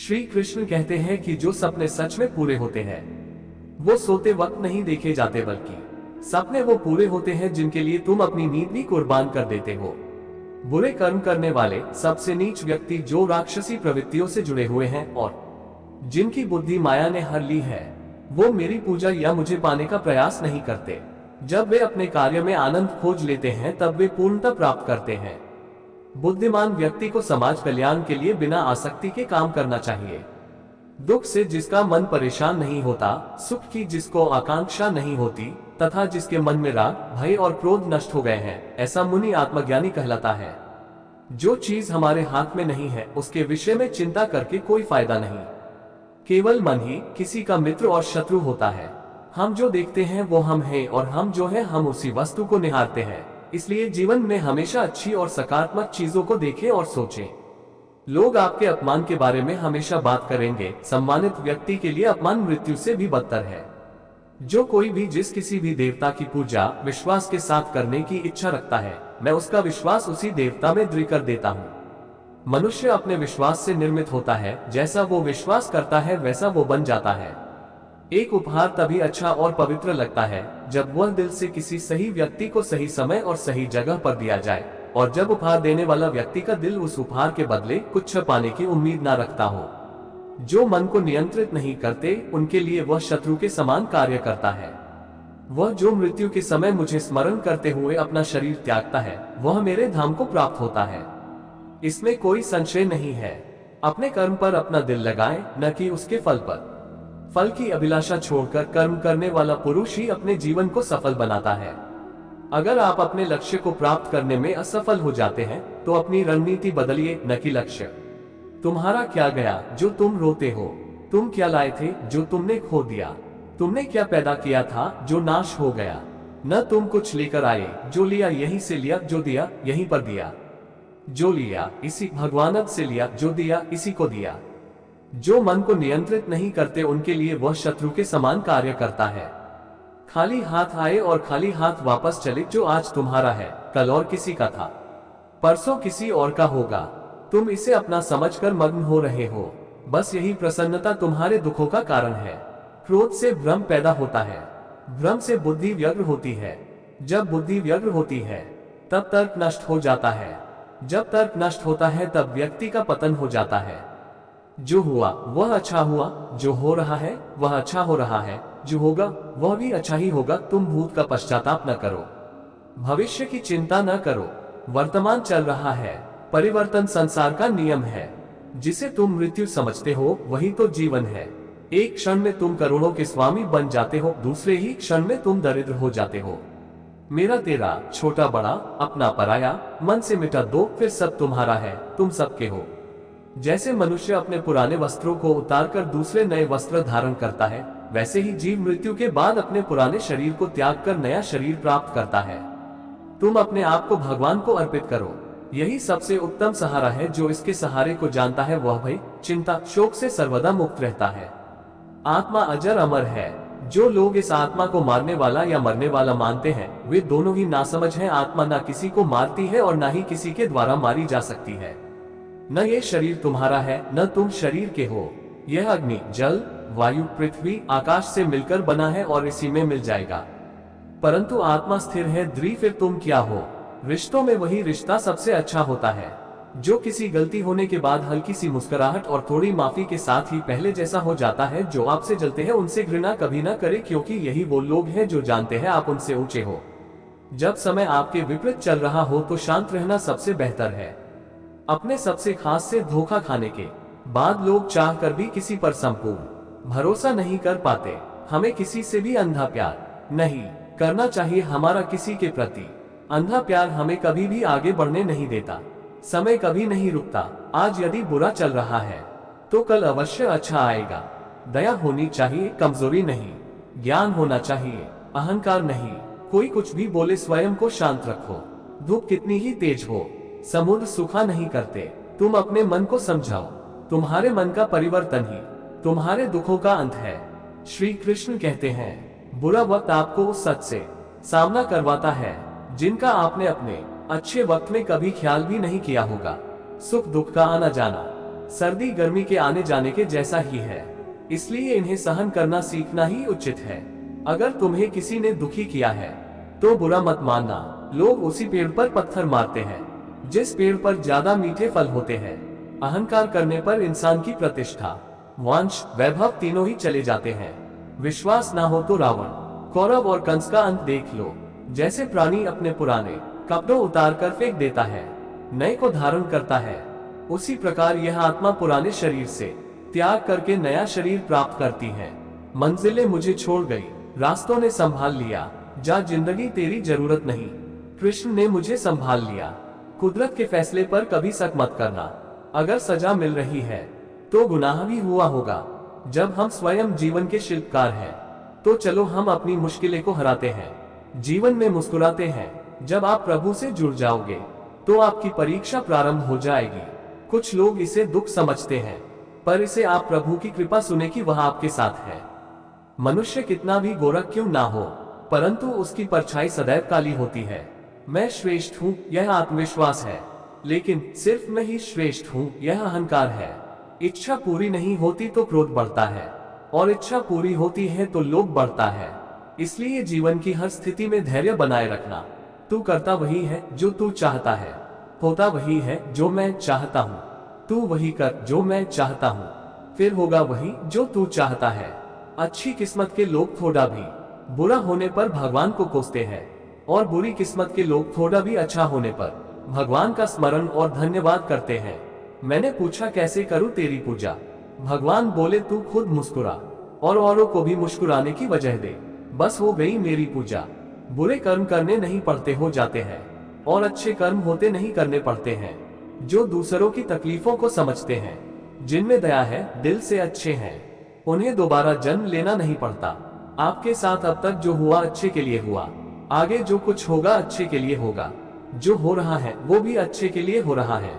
श्री कृष्ण कहते हैं कि जो सपने सच में पूरे होते हैं वो सोते वक्त नहीं देखे जाते, बल्कि सपने वो पूरे होते हैं जिनके लिए तुम अपनी नींद भी कुर्बान कर देते हो। बुरे कर्म करने वाले सबसे नीच व्यक्ति जो राक्षसी प्रवृत्तियों से जुड़े हुए हैं और जिनकी बुद्धि माया ने हर ली है, वो मेरी पूजा या मुझे पाने का प्रयास नहीं करते। जब वे अपने कार्य में आनंद खोज लेते हैं तब वे पूर्णता प्राप्त करते हैं। बुद्धिमान व्यक्ति को समाज कल्याण के लिए बिना आसक्ति के काम करना चाहिए। दुख से जिसका मन परेशान नहीं होता, सुख की जिसको आकांक्षा नहीं होती तथा जिसके मन में राग, भय और क्रोध नष्ट हो गए हैं, ऐसा मुनि आत्मज्ञानी कहलाता है। जो चीज हमारे हाथ में नहीं है उसके विषय में चिंता करके कोई फायदा नहीं। केवल मन ही किसी का मित्र और शत्रु होता है। हम जो देखते हैं वो हम हैं और हम जो है हम उसी वस्तु को निहारते हैं। इसलिए जीवन में हमेशा अच्छी और सकारात्मक चीजों को देखें और सोचें। लोग आपके अपमान के बारे में हमेशा बात करेंगे। सम्मानित व्यक्ति के लिए अपमान मृत्यु से भी बदतर है। जो कोई भी जिस किसी भी देवता की पूजा विश्वास के साथ करने की इच्छा रखता है, मैं उसका विश्वास उसी देवता में दृढ़ कर देता हूँ। मनुष्य अपने विश्वास से निर्मित होता है। जैसा वो विश्वास करता है वैसा वो बन जाता है। एक उपहार तभी अच्छा और पवित्र लगता है जब वह दिल से किसी सही व्यक्ति को सही समय और सही जगह पर दिया जाए, और जब उपहार देने वाला व्यक्ति का दिल उस उपहार के बदले कुछ पाने की उम्मीद न रखता हो। जो मन को नियंत्रित नहीं करते उनके लिए वह शत्रु के समान कार्य करता है। वह जो मृत्यु के समय मुझे स्मरण करते हुए अपना शरीर त्यागता है, वह मेरे धाम को प्राप्त होता है। इसमें कोई संशय नहीं है। अपने कर्म पर अपना दिल लगाएं, न कि उसके फल पर। फल की अभिलाषा छोड़कर कर्म करने वाला पुरुष ही अपने जीवन को सफल बनाता है। अगर आप अपने लक्ष्य को प्राप्त करने में असफल हो जाते हैं तो अपनी रणनीति बदलिए, न कि लक्ष्य। तुम्हारा क्या गया जो तुम रोते हो? तुम क्या लाए थे जो तुमने खो दिया? तुमने क्या पैदा किया था जो नाश हो गया? न तुम कुछ लेकर आए, जो लिया यहीं से लिया, जो दिया यहीं पर दिया। जो लिया इसी भगवान से लिया, जो दिया इसी को दिया। जो मन को नियंत्रित नहीं करते उनके लिए वह शत्रु के समान कार्य करता है। खाली हाथ आए और खाली हाथ वापस चले। जो आज तुम्हारा है कल और किसी का था, परसों किसी और का होगा। तुम इसे अपना समझकर मग्न हो रहे हो। बस यही प्रसन्नता तुम्हारे दुखों का कारण है। क्रोध से भ्रम पैदा होता है, भ्रम से बुद्धि व्यग्र होती है। जब बुद्धि व्यग्र होती है तब तर्क नष्ट हो जाता है। जब तर्क नष्ट होता है तब व्यक्ति का पतन हो जाता है। जो हुआ वह अच्छा हुआ, जो हो रहा है वह अच्छा हो रहा है, जो होगा वह भी अच्छा ही होगा। तुम भूत का पश्चाताप न करो, भविष्य की चिंता न करो। वर्तमान चल रहा है, परिवर्तन संसार का नियम है। जिसे तुम मृत्यु समझते हो वही तो जीवन है। एक क्षण में तुम करोड़ों के स्वामी बन जाते हो, दूसरे ही क्षण में तुम दरिद्र हो जाते हो। मेरा तेरा, छोटा बड़ा, अपना पराया, मन से मिटा दो, फिर सब तुम्हारा है, तुम सबके हो। जैसे मनुष्य अपने पुराने वस्त्रों को उतारकर दूसरे नए वस्त्र धारण करता है, वैसे ही जीव मृत्यु के बाद अपने पुराने शरीर को त्याग कर नया शरीर प्राप्त करता है। तुम अपने आप को भगवान को अर्पित करो। यही सबसे उत्तम सहारा है। जो इसके सहारे को जानता है वह भय, चिंता, शोक से सर्वदा मुक्त रहता है। आत्मा अजर अमर है। जो लोग इस आत्मा को मारने वाला या मरने वाला मानते हैं वे दोनों ही नासमझ हैं। आत्मा न किसी को मारती है और न ही किसी के द्वारा मारी जा सकती है। न ये शरीर तुम्हारा है न तुम शरीर के हो। यह अग्नि, जल, वायु, पृथ्वी, आकाश से मिलकर बना है और इसी में मिल जाएगा। परंतु आत्मा स्थिर है दृढ़। फिर तुम क्या हो? रिश्तों में वही रिश्ता सबसे अच्छा होता है जो किसी गलती होने के बाद हल्की सी मुस्कुराहट और थोड़ी माफी के साथ ही पहले जैसा हो जाता है। जो आपसे जलते हैं उनसे घृणा कभी न करें, क्योंकि यही वो लोग हैं जो जानते हैं आप उनसे ऊंचे हो। जब समय आपके विपरीत चल रहा हो तो शांत रहना सबसे बेहतर है। अपने सबसे खास से धोखा खाने के बाद लोग चाह कर भी किसी पर संपूर्ण भरोसा नहीं कर पाते। हमें किसी से भी अंधा प्यार नहीं करना चाहिए। हमारा किसी के प्रति अंधा प्यार हमें कभी भी आगे बढ़ने नहीं देता। समय कभी नहीं रुकता। आज यदि बुरा चल रहा है तो कल अवश्य अच्छा आएगा। दया होनी चाहिए, कमजोरी नहीं। ज्ञान होना चाहिए, अहंकार नहीं। कोई कुछ भी बोले स्वयं को शांत रखो। धूप कितनी ही तेज हो, समुद्र सूखा नहीं करते। तुम अपने मन को समझाओ। तुम्हारे मन का परिवर्तन ही तुम्हारे दुखों का अंत है। श्री कृष्ण कहते हैं, बुरा वक्त आपको उस सच से सामना करवाता है जिनका आपने अपने अच्छे वक्त में कभी ख्याल भी नहीं किया होगा। सुख दुख का आना जाना सर्दी गर्मी के आने जाने के जैसा ही है, इसलिए इन्हें सहन करना सीखना ही उचित है। अगर तुम्हें किसी ने दुखी किया है तो बुरा मत मानना। लोग उसी पेड़ पर पत्थर मारते हैं जिस पेड़ पर ज्यादा मीठे फल होते हैं। अहंकार करने पर इंसान की प्रतिष्ठा, वंश, वैभव तीनों ही चले जाते हैं। विश्वास ना हो तो रावण, कौरव और कंस का अंत देख लो। जैसे प्राणी अपने पुराने कपड़ों उतार कर फेंक देता है, नए को धारण करता है, उसी प्रकार यह आत्मा पुराने शरीर से त्याग करके नया शरीर प्राप्त करती है। मंजिलें मुझे छोड़ गई, रास्तों ने संभाल लिया, जा जिंदगी तेरी जरूरत नहीं। कृष्ण ने मुझे संभाल लिया। कुदरत के फैसले पर कभी शक मत करना। अगर सजा मिल रही है तो गुनाह भी हुआ होगा। जब हम स्वयं जीवन के शिल्पकार हैं तो चलो हम अपनी मुश्किलें को हराते हैं, जीवन में मुस्कुराते हैं। जब आप प्रभु से जुड़ जाओगे तो आपकी परीक्षा प्रारंभ हो जाएगी। कुछ लोग इसे दुख समझते हैं, पर इसे आप प्रभु की कृपा सुने कि वह आपके साथ है। मनुष्य कितना भी गोरख क्यों ना हो, परंतु उसकी परछाई सदैव काली होती है। मैं श्रेष्ठ हूँ, यह आत्मविश्वास है, लेकिन सिर्फ मैं ही श्रेष्ठ हूँ, यह अहंकार है। इच्छा पूरी नहीं होती तो क्रोध बढ़ता है, और इच्छा पूरी होती है तो लोभ बढ़ता है। इसलिए जीवन की हर स्थिति में धैर्य बनाए रखना। तू करता वही है जो तू चाहता है, होता वही है जो मैं चाहता हूँ। तू वही कर जो मैं चाहता हूँ, फिर होगा वही जो तू चाहता है। अच्छी किस्मत के लोग थोड़ा भी बुरा होने पर भगवान को कोसते हैं, और बुरी किस्मत के लोग थोड़ा भी अच्छा होने पर भगवान का स्मरण और धन्यवाद करते हैं। मैंने पूछा कैसे करूं तेरी पूजा? भगवान बोले तू खुद मुस्कुरा और औरों को भी मुस्कुराने की वजह दे, बस हो गई मेरी पूजा। बुरे कर्म करने नहीं पड़ते हो जाते हैं, और अच्छे कर्म होते नहीं करने पड़ते हैं। जो दूसरों की तकलीफों को समझते हैं, जिनमें दया है, दिल से अच्छे हैं, उन्हें दोबारा जन्म लेना नहीं पड़ता। आपके साथ अब तक जो हुआ अच्छे के लिए हुआ, आगे जो कुछ होगा अच्छे के लिए होगा। जो हो रहा है वो भी अच्छे के लिए हो रहा है।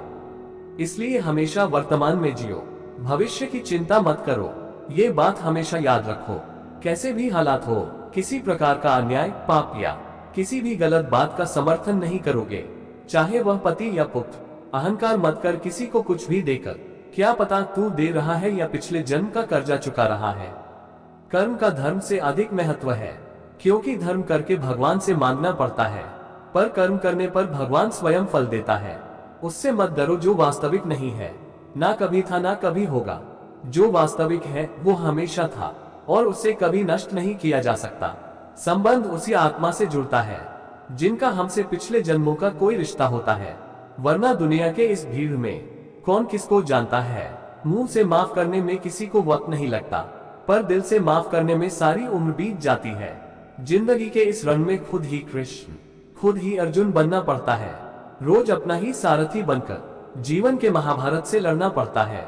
इसलिए हमेशा वर्तमान में जियो, भविष्य की चिंता मत करो। ये बात हमेशा याद रखो। कैसे भी हालात हो, किसी प्रकार का अन्याय, पाप या किसी भी गलत बात का समर्थन नहीं करोगे, चाहे वह पति या पुत्र। अहंकार मत कर किसी को कुछ भी देकर, क्या पता तू दे रहा है या पिछले जन्म का कर्जा चुका रहा है। कर्म का धर्म से अधिक महत्व है, क्योंकि धर्म करके भगवान से मांगना पड़ता है, पर कर्म करने पर भगवान स्वयं फल देता है। उससे मत डरो जो वास्तविक नहीं है, ना कभी था ना कभी होगा। जो वास्तविक है वो हमेशा था, और उसे कभी नष्ट नहीं किया जा सकता। संबंध उसी आत्मा से जुड़ता है जिनका हमसे पिछले जन्मों का कोई रिश्ता होता है, वरना दुनिया के इस भीड़ में कौन किसको जानता है। मुंह से माफ करने में किसी को वक्त नहीं लगता, पर दिल से माफ करने में सारी उम्र बीत जाती है। जिंदगी के इस रण में खुद ही कृष्ण, खुद ही अर्जुन बनना पड़ता है। रोज अपना ही सारथी बनकर जीवन के महाभारत से लड़ना पड़ता है।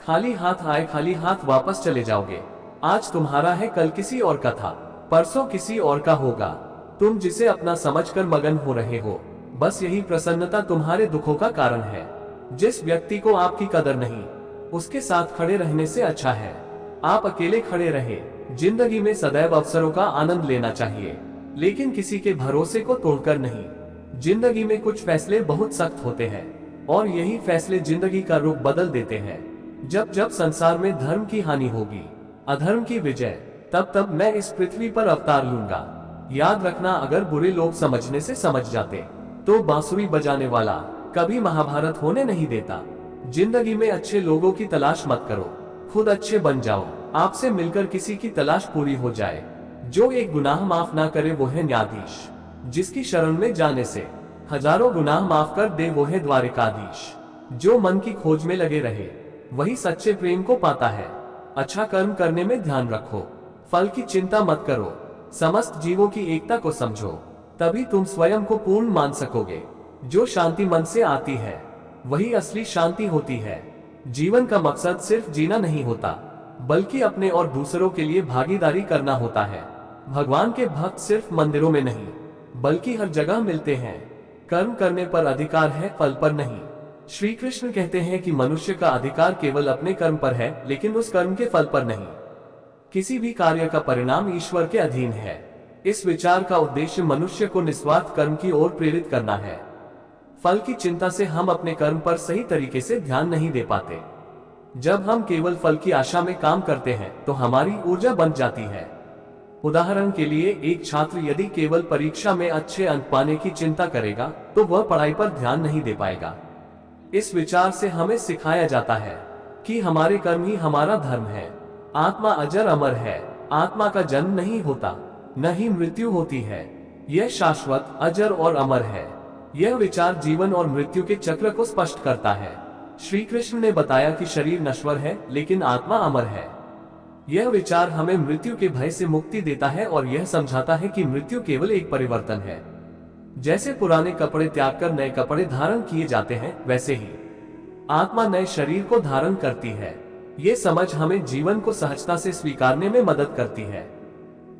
खाली हाथ आए खाली हाथ वापस चले जाओगे। आज तुम्हारा है, कल किसी और का था, परसों किसी और का होगा। तुम जिसे अपना समझकर मगन हो रहे हो, बस यही प्रसन्नता तुम्हारे दुखों का कारण है। जिस व्यक्ति को आपकी कदर नहीं, उसके साथ खड़े रहने से अच्छा है आप अकेले खड़े रहे। जिंदगी में सदैव अवसरों का आनंद लेना चाहिए, लेकिन किसी के भरोसे को तोड़कर नहीं। जिंदगी में कुछ फैसले बहुत सख्त होते हैं, और यही फैसले जिंदगी का रुख बदल देते हैं। जब जब संसार में धर्म की हानि होगी, अधर्म की विजय, तब तब मैं इस पृथ्वी पर अवतार लूंगा। याद रखना, अगर बुरे लोग समझने से समझ जाते तो बांसुरी बजाने वाला कभी महाभारत होने नहीं देता। जिंदगी में अच्छे लोगों की तलाश मत करो, खुद अच्छे बन जाओ। आपसे मिलकर किसी की तलाश पूरी हो जाए। जो एक गुनाह माफ ना करे वो है न्यायाधीश, जिसकी शरण में जाने से हजारों गुनाह माफ कर दे वो है द्वारिकाधीश। जो मन की खोज में लगे रहे वही सच्चे प्रेम को पाता है। अच्छा कर्म करने में ध्यान रखो, फल की चिंता मत करो। समस्त जीवों की एकता को समझो, तभी तुम स्वयं को पूर्ण मान सकोगे। जो शांति मन से आती है वही असली शांति होती है। जीवन का मकसद सिर्फ जीना नहीं होता, बल्कि अपने और दूसरों के लिए भागीदारी करना होता है। भगवान के भक्त सिर्फ मंदिरों में नहीं, बल्कि हर जगह मिलते हैं। कर्म करने पर अधिकार है, फल पर नहीं। श्री कृष्ण कहते हैं कि मनुष्य का अधिकार केवल अपने कर्म पर है, लेकिन उस कर्म के फल पर नहीं। किसी भी कार्य का परिणाम ईश्वर के अधीन है। इस विचार का उद्देश्य मनुष्य को निस्वार्थ कर्म की ओर प्रेरित करना है। फल की चिंता से हम अपने कर्म पर सही तरीके से ध्यान नहीं दे पाते। जब हम केवल फल की आशा में काम करते हैं तो हमारी ऊर्जा बंध जाती है। उदाहरण के लिए, एक छात्र यदि केवल परीक्षा में अच्छे अंक पाने की चिंता करेगा तो वह पढ़ाई पर ध्यान नहीं दे पाएगा। इस विचार से हमें सिखाया जाता है कि हमारे कर्म ही हमारा धर्म है। आत्मा अजर अमर है। आत्मा का जन्म नहीं होता, न ही मृत्यु होती है। यह शाश्वत, अजर और अमर है। यह विचार जीवन और मृत्यु के चक्र को स्पष्ट करता है। श्री कृष्ण ने बताया कि शरीर नश्वर है लेकिन आत्मा अमर है। यह विचार हमें मृत्यु के भय से मुक्ति देता है और यह समझाता है कि मृत्यु केवल एक परिवर्तन है। जैसे पुराने कपड़े त्याग कर नए कपड़े धारण किए जाते हैं, वैसे ही आत्मा नए शरीर को धारण करती है। ये समझ हमें जीवन को सहजता से स्वीकारने में मदद करती है।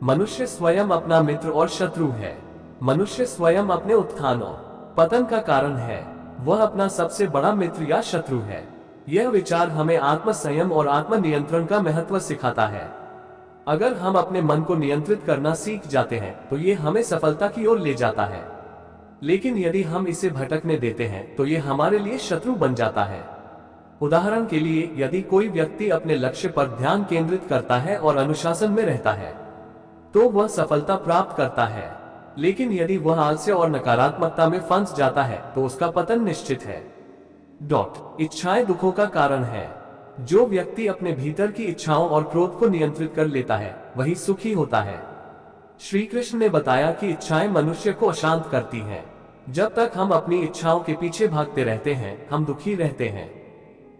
मनुष्य स्वयं अपना मित्र और शत्रु है। मनुष्य स्वयं अपने उत्थान और पतन का कारण है। वह अपना सबसे बड़ा मित्र या शत्रु है। यह विचार हमें आत्म संयम और आत्म नियंत्रण का महत्व सिखाता है। अगर हम अपने मन को नियंत्रित करना सीख जाते हैं तो ये हमें सफलता की ओर ले जाता है। लेकिन यदि हम इसे भटकने देते हैं तो ये हमारे लिए शत्रु बन जाता है। उदाहरण के लिए, यदि कोई व्यक्ति अपने लक्ष्य पर ध्यान केंद्रित करता है और अनुशासन में रहता है तो वह सफलता प्राप्त करता है। लेकिन यदि वह आलस्य और नकारात्मकता में फंस जाता है तो उसका पतन निश्चित है। इच्छाएं दुखों का कारण है। जो व्यक्ति अपने भीतर की इच्छाओं और क्रोध को नियंत्रित कर लेता है वही सुखी होता है। श्री कृष्ण ने बताया कि इच्छाएं मनुष्य को अशांत करती हैं। जब तक हम अपनी इच्छाओं के पीछे भागते रहते हैं हम दुखी रहते हैं।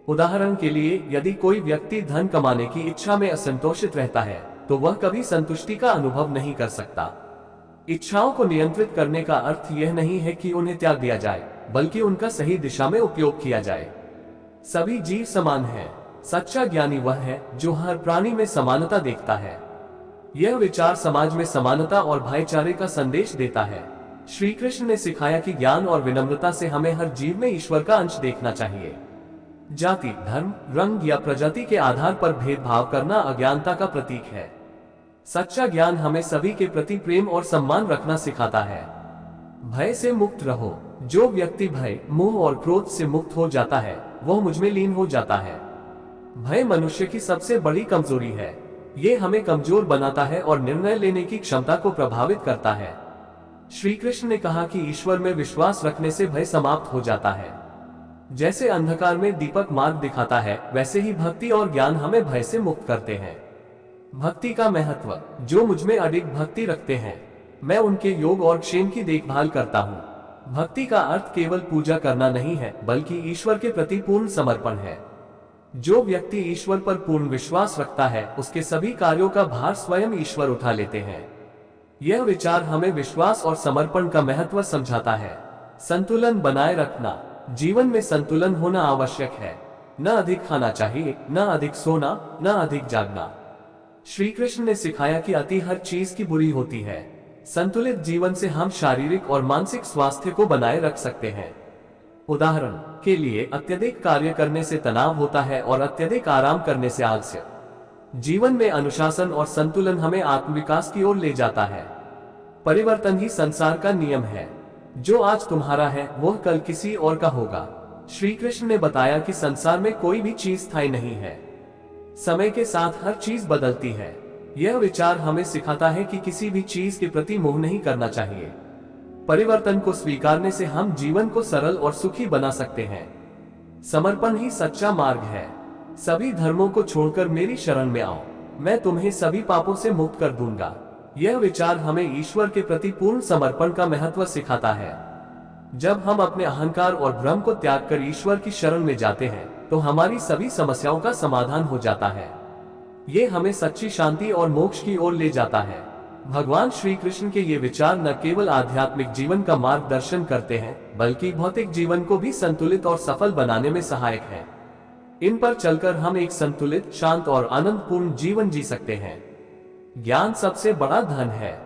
उदाहरण के लिए, यदि कोई व्यक्ति धन कमाने की इच्छा में असंतोषित रहता है तो वह कभी संतुष्टि का अनुभव नहीं कर सकता। इच्छाओं को नियंत्रित करने का अर्थ यह नहीं है कि उन्हें त्याग दिया जाए, बल्कि उनका सही दिशा में उपयोग किया जाए। सभी जीव समान हैं। सच्चा ज्ञानी वह है जो हर प्राणी में समानता देखता है। यह विचार समाज में समानता और भाईचारे का संदेश देता है। श्री कृष्ण ने सिखाया कि ज्ञान और विनम्रता से हमें हर जीव में ईश्वर का अंश देखना चाहिए। जाति, धर्म, रंग या प्रजाति के आधार पर भेदभाव करना अज्ञानता का प्रतीक है। सच्चा ज्ञान हमें सभी के प्रति प्रेम और सम्मान रखना सिखाता है। भय से मुक्त रहो। जो व्यक्ति भय, मोह और क्रोध से मुक्त हो जाता है वह मुझ में लीन हो जाता है। भय मनुष्य की सबसे बड़ी कमजोरी है। ये हमें कमजोर बनाता है और निर्णय लेने की क्षमता को प्रभावित करता है। श्री कृष्ण ने कहा कि ईश्वर में विश्वास रखने से भय समाप्त हो जाता है। जैसे अंधकार में दीपक मार्ग दिखाता है, वैसे ही भक्ति और ज्ञान हमें भय से मुक्त करते हैं। भक्ति का महत्व। जो मुझ में अडिग भक्ति रखते हैं मैं उनके योग और क्षेम की देखभाल करता हूँ। भक्ति का अर्थ केवल पूजा करना नहीं है, बल्कि ईश्वर के प्रति पूर्ण समर्पण है। जो व्यक्ति ईश्वर पर पूर्ण विश्वास रखता है उसके सभी कार्यों का भार स्वयं ईश्वर उठा लेते हैं। यह विचार हमें विश्वास और समर्पण का महत्व समझाता है। संतुलन बनाए रखना। जीवन में संतुलन होना आवश्यक है। न अधिक खाना चाहिए, न अधिक सोना, न अधिक जागना। श्री कृष्ण ने सिखाया कि अति हर चीज की बुरी होती है। संतुलित जीवन से हम शारीरिक और मानसिक स्वास्थ्य को बनाए रख सकते हैं। उदाहरण के लिए, अत्यधिक कार्य करने से तनाव होता है और अत्यधिक आराम करने से आलस्य। जीवन में अनुशासन और संतुलन हमें आत्मविकास की ओर ले जाता है। परिवर्तन ही संसार का नियम है। जो आज तुम्हारा है वह कल किसी और का होगा। श्री कृष्ण ने बताया कि संसार में कोई भी चीज स्थायी नहीं है। समय के साथ हर चीज बदलती है। यह विचार हमें सिखाता है कि किसी भी चीज के प्रति मोह नहीं करना चाहिए। परिवर्तन को स्वीकारने से हम जीवन को सरल और सुखी बना सकते हैं। समर्पण ही सच्चा मार्ग है। सभी धर्मों को छोड़कर मेरी शरण में आओ, मैं तुम्हें सभी पापों से मुक्त कर दूंगा। यह विचार हमें ईश्वर के प्रति पूर्ण समर्पण का महत्व सिखाता है। जब हम अपने अहंकार और भ्रम को त्याग कर ईश्वर की शरण में जाते हैं तो हमारी सभी समस्याओं का समाधान हो जाता है। ये हमें सच्ची शांति और मोक्ष की ओर ले जाता है। भगवान श्री कृष्ण के ये विचार न केवल आध्यात्मिक जीवन का मार्गदर्शन करते हैं, बल्कि भौतिक जीवन को भी संतुलित और सफल बनाने में सहायक हैं। इन पर चलकर हम एक संतुलित, शांत और आनंदपूर्ण जीवन जी सकते हैं। ज्ञान सबसे बड़ा धन है।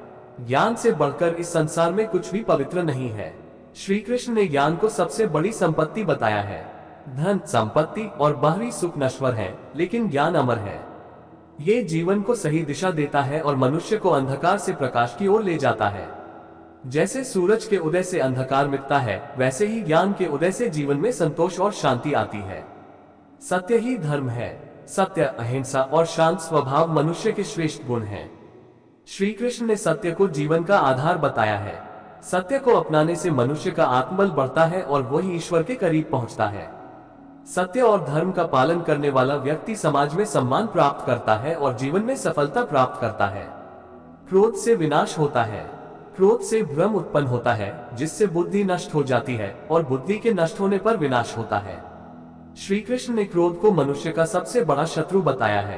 ज्ञान से बढ़कर इस संसार में कुछ भी पवित्र नहीं है। श्री कृष्ण ने ज्ञान को सबसे बड़ी संपत्ति बताया है। धन, संपत्ति और बाहरी सुख नश्वर है, लेकिन ज्ञान अमर है। ये जीवन को सही दिशा देता है और मनुष्य को अंधकार से प्रकाश की ओर ले जाता है। जैसे सूरज के उदय से अंधकार मिटता है, वैसे ही ज्ञान के उदय से जीवन में संतोष और शांति आती है। सत्य ही धर्म है। सत्य, अहिंसा और शांत स्वभाव मनुष्य के श्रेष्ठ गुण हैं। श्री कृष्ण ने सत्य को जीवन का आधार बताया है। सत्य को अपनाने से मनुष्य का आत्मबल बढ़ता है और वही ईश्वर के करीब पहुंचता है। सत्य और धर्म का पालन करने वाला व्यक्ति समाज में सम्मान प्राप्त करता है और जीवन में सफलता प्राप्त करता है। क्रोध से विनाश होता है। क्रोध से भ्रम उत्पन्न होता है, जिससे बुद्धि नष्ट हो जाती है और बुद्धि के नष्ट होने पर विनाश होता है। श्री कृष्ण ने क्रोध को मनुष्य का सबसे बड़ा शत्रु बताया है।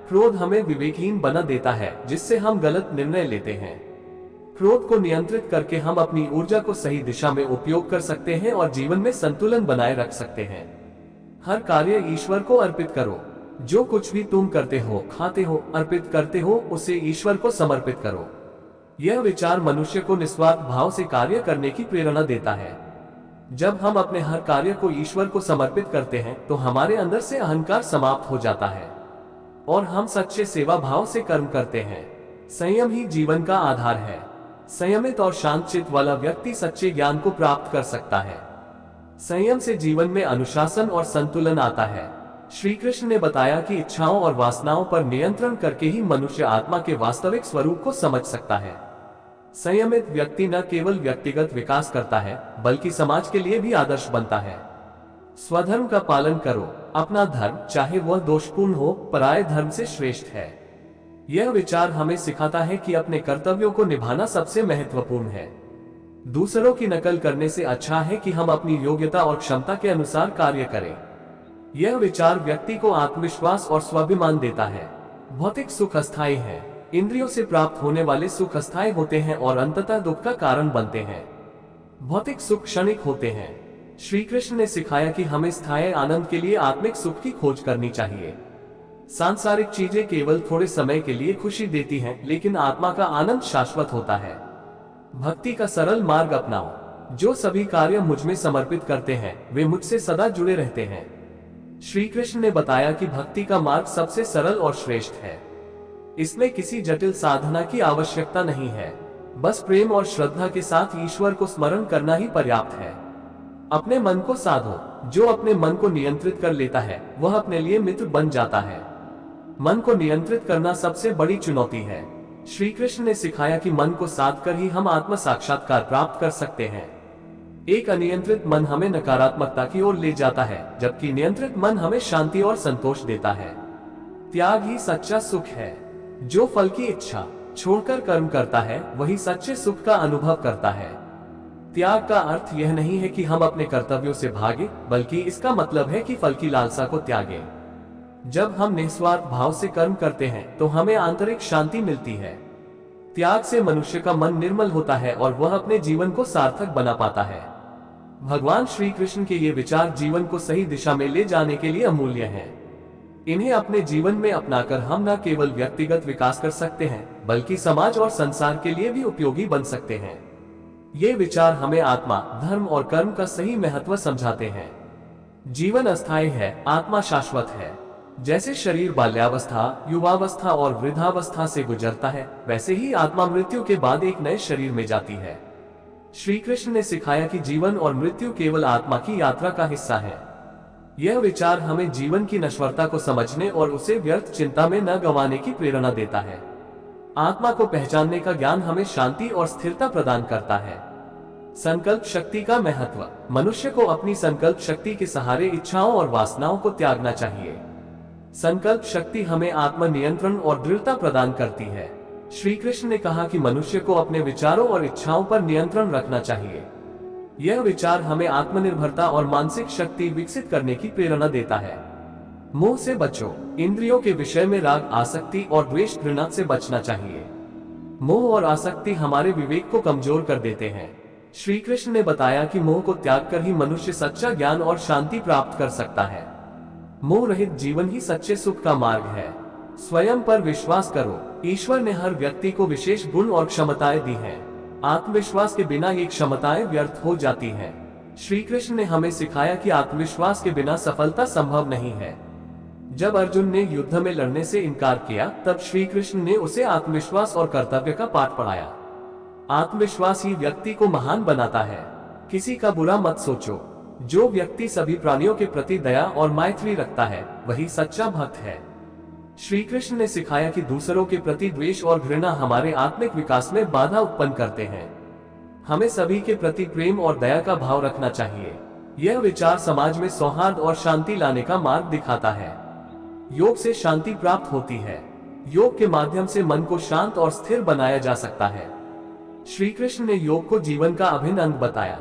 क्रोध हमें विवेकहीन बना देता है, जिससे हम गलत निर्णय लेते हैं। क्रोध को नियंत्रित करके हम अपनी ऊर्जा को सही दिशा में उपयोग कर सकते हैं और जीवन में संतुलन बनाए रख सकते हैं। हर कार्य ईश्वर को अर्पित करो। जो कुछ भी तुम करते हो, खाते हो, अर्पित करते हो, उसे ईश्वर को समर्पित करो। यह विचार मनुष्य को निस्वार्थ भाव से कार्य करने की प्रेरणा देता है। जब हम अपने हर कार्य को ईश्वर को समर्पित करते हैं तो हमारे अंदर से अहंकार समाप्त हो जाता है और हम सच्चे सेवा भाव से कर्म करते हैं। संयम ही जीवन का आधार है। संयमित और शांत चित्त वाला व्यक्ति सच्चे ज्ञान को प्राप्त कर सकता है। संयम से जीवन में अनुशासन और संतुलन आता है। श्री कृष्ण ने बताया कि इच्छाओं और वासनाओं पर नियंत्रण करके ही मनुष्य आत्मा के वास्तविक स्वरूप को समझ सकता है। संयमित व्यक्ति न केवल व्यक्तिगत विकास करता है, बल्कि समाज के लिए भी आदर्श बनता है। स्वधर्म का पालन करो। अपना धर्म, चाहे वह दोषपूर्ण हो, पराये धर्म से श्रेष्ठ है। यह विचार हमें सिखाता है कि अपने कर्तव्यों को निभाना सबसे महत्वपूर्ण है। दूसरों की नकल करने से अच्छा है कि हम अपनी योग्यता और क्षमता के अनुसार कार्य करें। यह विचार व्यक्ति को आत्मविश्वास और स्वाभिमान देता है। भौतिक सुख अस्थायी है। इंद्रियों से प्राप्त होने वाले सुख अस्थायी होते हैं और अंततः दुख का कारण बनते हैं। भौतिक सुख क्षणिक होते हैं। श्री कृष्ण ने सिखाया कि हमें स्थायी आनंद के लिए आत्मिक सुख की खोज करनी चाहिए। सांसारिक चीजें केवल थोड़े समय के लिए खुशी देती हैं, लेकिन आत्मा का आनंद शाश्वत होता है। भक्ति का सरल मार्ग अपनाओ। जो सभी कार्य मुझ में समर्पित करते हैं, वे मुझसे सदा जुड़े रहते हैं। श्री कृष्ण ने बताया कि भक्ति का मार्ग सबसे सरल और श्रेष्ठ है। इसमें किसी जटिल साधना की आवश्यकता नहीं है। बस प्रेम और श्रद्धा के साथ ईश्वर को स्मरण करना ही पर्याप्त है। अपने मन को साधो। जो अपने मन को नियंत्रित कर लेता है, वह अपने लिए मित्र बन जाता है। मन को नियंत्रित करना सबसे बड़ी चुनौती है। श्री कृष्ण ने सिखाया कि मन को साध कर ही हम आत्म साक्षात्कार प्राप्त कर सकते हैं। एक अनियंत्रित मन हमें नकारात्मकता की ओर ले जाता है, जबकि नियंत्रित मन हमें शांति और संतोष देता है। त्याग ही सच्चा सुख है। जो फल की इच्छा छोड़कर कर्म करता है, वही सच्चे सुख का अनुभव करता है। त्याग का अर्थ यह नहीं है कि हम अपने कर्तव्यों से भागे, बल्कि इसका मतलब है कि फल की लालसा को त्यागें। जब हम निस्वार्थ भाव से कर्म करते हैं, तो हमें आंतरिक शांति मिलती है। त्याग से मनुष्य का मन निर्मल होता है और वह अपने जीवन को सार्थक बना पाता है। भगवान श्री कृष्ण के ये विचार जीवन को सही दिशा में ले जाने के लिए अमूल्य हैं। इन्हें अपने जीवन में अपनाकर हम न केवल व्यक्तिगत विकास कर सकते हैं, बल्कि समाज और संसार के लिए भी उपयोगी बन सकते हैं। ये विचार हमें आत्मा, धर्म और कर्म का सही महत्व समझाते हैं। जीवन अस्थायी है, आत्मा शाश्वत है। जैसे शरीर बाल्यावस्था, युवावस्था और वृद्धावस्था से गुजरता है, वैसे ही आत्मा मृत्यु के बाद एक नए शरीर में जाती है। श्री कृष्ण ने सिखाया कि जीवन और मृत्यु केवल आत्मा की यात्रा का हिस्सा है। यह विचार हमें जीवन की नश्वरता को समझने और उसे व्यर्थ चिंता में न गंवाने की प्रेरणा देता है। आत्मा को पहचानने का ज्ञान हमें शांति और स्थिरता प्रदान करता है। संकल्प शक्ति का महत्व। मनुष्य को अपनी संकल्प शक्ति के सहारे इच्छाओं और वासनाओं को त्यागना चाहिए। संकल्प शक्ति हमें आत्म नियंत्रण और दृढ़ता प्रदान करती है। श्री कृष्ण ने कहा कि मनुष्य को अपने विचारों और इच्छाओं पर नियंत्रण रखना चाहिए। यह विचार हमें आत्मनिर्भरता और मानसिक शक्ति विकसित करने की प्रेरणा देता है। मोह से बचो। इंद्रियों के विषय में राग, आसक्ति और द्वेष, घृणा से बचना चाहिए। मोह और आसक्ति हमारे विवेक को कमजोर कर देते हैं। श्री कृष्ण ने बताया कि मोह को त्याग कर ही मनुष्य सच्चा ज्ञान और शांति प्राप्त कर सकता है। मोह रहित जीवन ही सच्चे सुख का मार्ग है। स्वयं पर विश्वास करो। ईश्वर ने हर व्यक्ति को विशेष गुण और क्षमताएं दी हैं। आत्मविश्वास के बिना ये क्षमताएं व्यर्थ हो जाती हैं। श्री कृष्ण ने हमें सिखाया कि आत्मविश्वास के बिना सफलता संभव नहीं है। जब अर्जुन ने युद्ध में लड़ने से इनकार किया, तब श्री कृष्ण ने उसे आत्मविश्वास और कर्तव्य का पाठ पढ़ाया। आत्मविश्वास ही व्यक्ति को महान बनाता है। किसी का बुरा मत सोचो। जो व्यक्ति सभी प्राणियों के प्रति दया और मैत्री रखता है वही सच्चा भक्त है। श्री कृष्ण ने सिखाया कि दूसरों के प्रति द्वेष और घृणा हमारे आत्मिक विकास में बाधा उत्पन्न करते हैं। हमें सभी के प्रति प्रेम और दया का भाव रखना चाहिए। यह विचार समाज में सौहार्द और शांति लाने का मार्ग दिखाता है। योग से शांति प्राप्त होती है। योग के माध्यम से मन को शांत और स्थिर बनाया जा सकता है। श्री कृष्ण ने योग को जीवन का अभिन्न अंग बताया।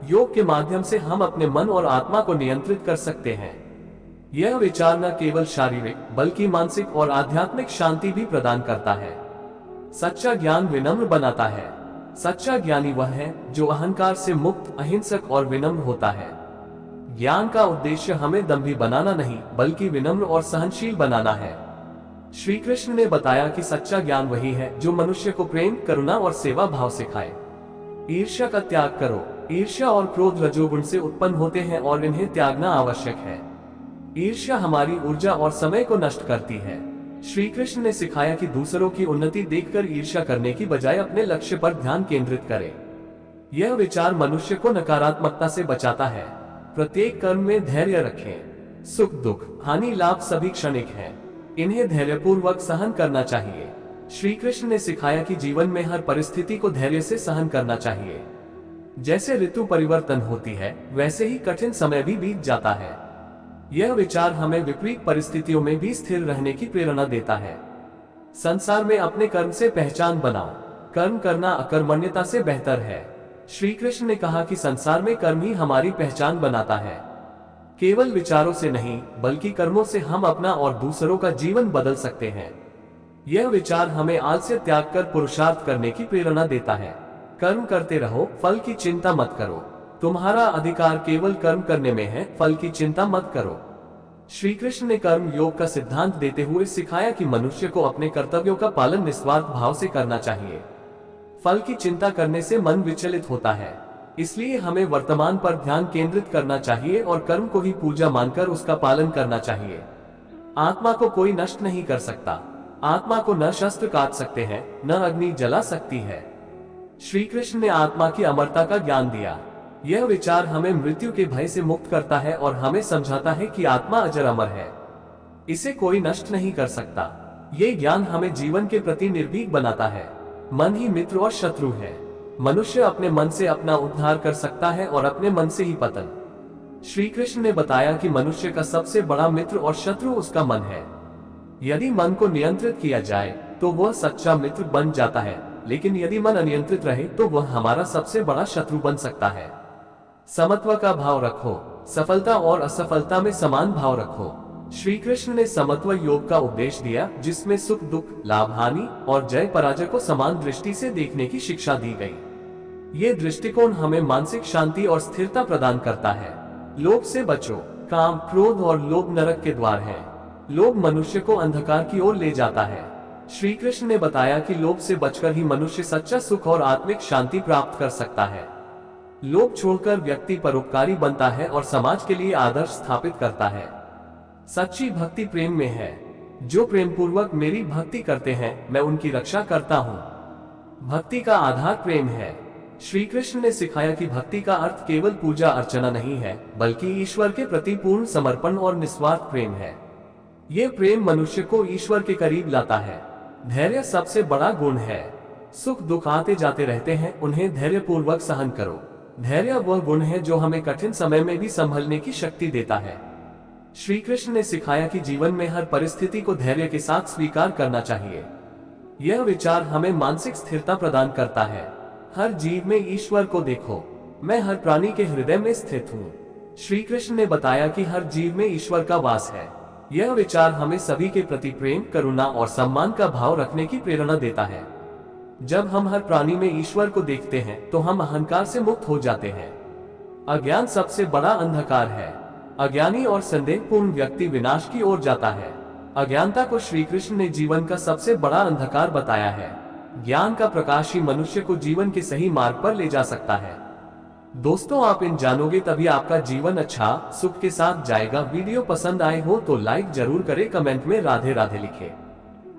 योग के माध्यम से हम अपने मन और आत्मा को नियंत्रित कर सकते हैं। यह विचार न केवल शारीरिक बल्कि मानसिक और आध्यात्मिक शांति भी प्रदान करता है। सच्चा ज्ञान विनम्र बनाता है। सच्चा ज्ञानी वह है जो अहंकार से मुक्त, अहिंसक और विनम्र होता है। ज्ञान का उद्देश्य हमें दंभी बनाना नहीं बल्कि विनम्र और सहनशील बनाना है। श्री कृष्ण ने बताया कि सच्चा ज्ञान वही है जो मनुष्य को प्रेम, करुणा और सेवा भाव सिखाए। ईर्ष्या का त्याग करो। ईर्ष्या और क्रोध रजोगुण से उत्पन्न होते हैं और इन्हें त्यागना आवश्यक है। ईर्ष्या हमारी ऊर्जा और समय को नष्ट करती है। श्री कृष्ण ने सिखाया कि दूसरों की उन्नति देखकर ईर्ष्या करने की बजाय अपने लक्ष्य पर ध्यान केंद्रित करें। यह विचार मनुष्य को नकारात्मकता से बचाता है। प्रत्येक कर्म में धैर्य रखें। सुख, दुख, हानि, लाभ सभी क्षणिक हैं। इन्हें धैर्यपूर्वक सहन करना चाहिए। श्री कृष्ण ने सिखाया कि जीवन में हर परिस्थिति को धैर्य से सहन करना चाहिए। जैसे ऋतु परिवर्तन होती है वैसे ही कठिन समय भी बीत जाता है। यह विचार हमें विपरीत परिस्थितियों में भी स्थिर रहने की प्रेरणा देता है। संसार में अपने कर्म से पहचान बनाओ। कर्म करना अकर्मण्यता से बेहतर है। श्री कृष्ण ने कहा कि संसार में कर्म ही हमारी पहचान बनाता है। केवल विचारों से नहीं बल्कि कर्मों से हम अपना और दूसरों का जीवन बदल सकते हैं। यह विचार हमें आलस्य त्याग कर पुरुषार्थ करने की प्रेरणा देता है। कर्म करते रहो, फल की चिंता मत करो। तुम्हारा अधिकार केवल कर्म करने में है, फल की चिंता मत करो। श्री कृष्ण ने कर्म योग का सिद्धांत देते हुए सिखाया कि मनुष्य को अपने कर्तव्यों का पालन निस्वार्थ भाव से करना चाहिए। फल की चिंता करने से मन विचलित होता है, इसलिए हमें वर्तमान पर ध्यान केंद्रित करना चाहिए और कर्म को ही पूजा मानकर उसका पालन करना चाहिए। आत्मा को कोई नष्ट नहीं कर सकता। आत्मा को न शस्त्र काट सकते हैं, न अग्नि जला सकती है। श्री कृष्ण ने आत्मा की अमरता का ज्ञान दिया। यह विचार हमें मृत्यु के भय से मुक्त करता है और हमें समझाता है कि आत्मा अजर अमर है, इसे कोई नष्ट नहीं कर सकता। ये ज्ञान हमें जीवन के प्रति निर्भीक बनाता है। मन ही मित्र और शत्रु है। मनुष्य अपने मन से अपना उद्धार कर सकता है और अपने मन से ही पतन। श्री कृष्ण ने बताया कि मनुष्य का सबसे बड़ा मित्र और शत्रु उसका मन है। यदि मन को नियंत्रित किया जाए तो वह सच्चा मित्र बन जाता है, लेकिन यदि मन अनियंत्रित रहे तो वह हमारा सबसे बड़ा शत्रु बन सकता है। समत्व का भाव रखो। सफलता और असफलता में समान भाव रखो। श्री कृष्ण ने समत्व योग का उपदेश दिया, जिसमें सुख, दुख, लाभ, हानि और जय पराजय को समान दृष्टि से देखने की शिक्षा दी गई। ये दृष्टिकोण हमें मानसिक शांति और स्थिरता प्रदान करता है। लोभ से बचो। काम, क्रोध और लोभ नरक के द्वार हैं। लोभ मनुष्य को अंधकार की ओर ले जाता है। श्री कृष्ण ने बताया कि लोभ से बचकर ही मनुष्य सच्चा सुख और आत्मिक शांति प्राप्त कर सकता है। लोभ छोड़कर व्यक्ति परोपकारी बनता है और समाज के लिए आदर्श स्थापित करता है। सच्ची भक्ति प्रेम में है। जो प्रेम पूर्वक मेरी भक्ति करते हैं मैं उनकी रक्षा करता हूँ। भक्ति का आधार प्रेम है। श्री कृष्ण ने सिखाया कि भक्ति का अर्थ केवल पूजा अर्चना नहीं है, बल्कि ईश्वर के प्रति पूर्ण समर्पण और निस्वार्थ प्रेम है। ये प्रेम मनुष्य को ईश्वर के करीब लाता है। धैर्य सबसे बड़ा गुण है। सुख दुख आते जाते रहते हैं, उन्हें धैर्य पूर्वक सहन करो। धैर्य वह गुण है जो हमें कठिन समय में भी संभलने की शक्ति देता है। श्री कृष्ण ने सिखाया कि जीवन में हर परिस्थिति को धैर्य के साथ स्वीकार करना चाहिए। यह विचार हमें मानसिक स्थिरता प्रदान करता है। हर जीव में ईश्वर को देखो। मैं हर प्राणी के हृदय में स्थित हूँ। श्री कृष्ण ने बताया कि हर जीव में ईश्वर का वास है। यह विचार हमें सभी के प्रति प्रेम, करुणा और सम्मान का भाव रखने की प्रेरणा देता है। जब हम हर प्राणी में ईश्वर को देखते हैं तो हम अहंकार से मुक्त हो जाते हैं। अज्ञान सबसे बड़ा अंधकार है। अज्ञानी और संदेहपूर्ण व्यक्ति विनाश की ओर जाता है। अज्ञानता को श्री कृष्ण ने जीवन का सबसे बड़ा अंधकार बताया है। ज्ञान का प्रकाश ही मनुष्य को जीवन के सही मार्ग पर ले जा सकता है। दोस्तों, आप इन जानोगे तभी आपका जीवन अच्छा सुख के साथ जाएगा। वीडियो पसंद आए हो तो लाइक जरूर करें, कमेंट में राधे राधे लिखें।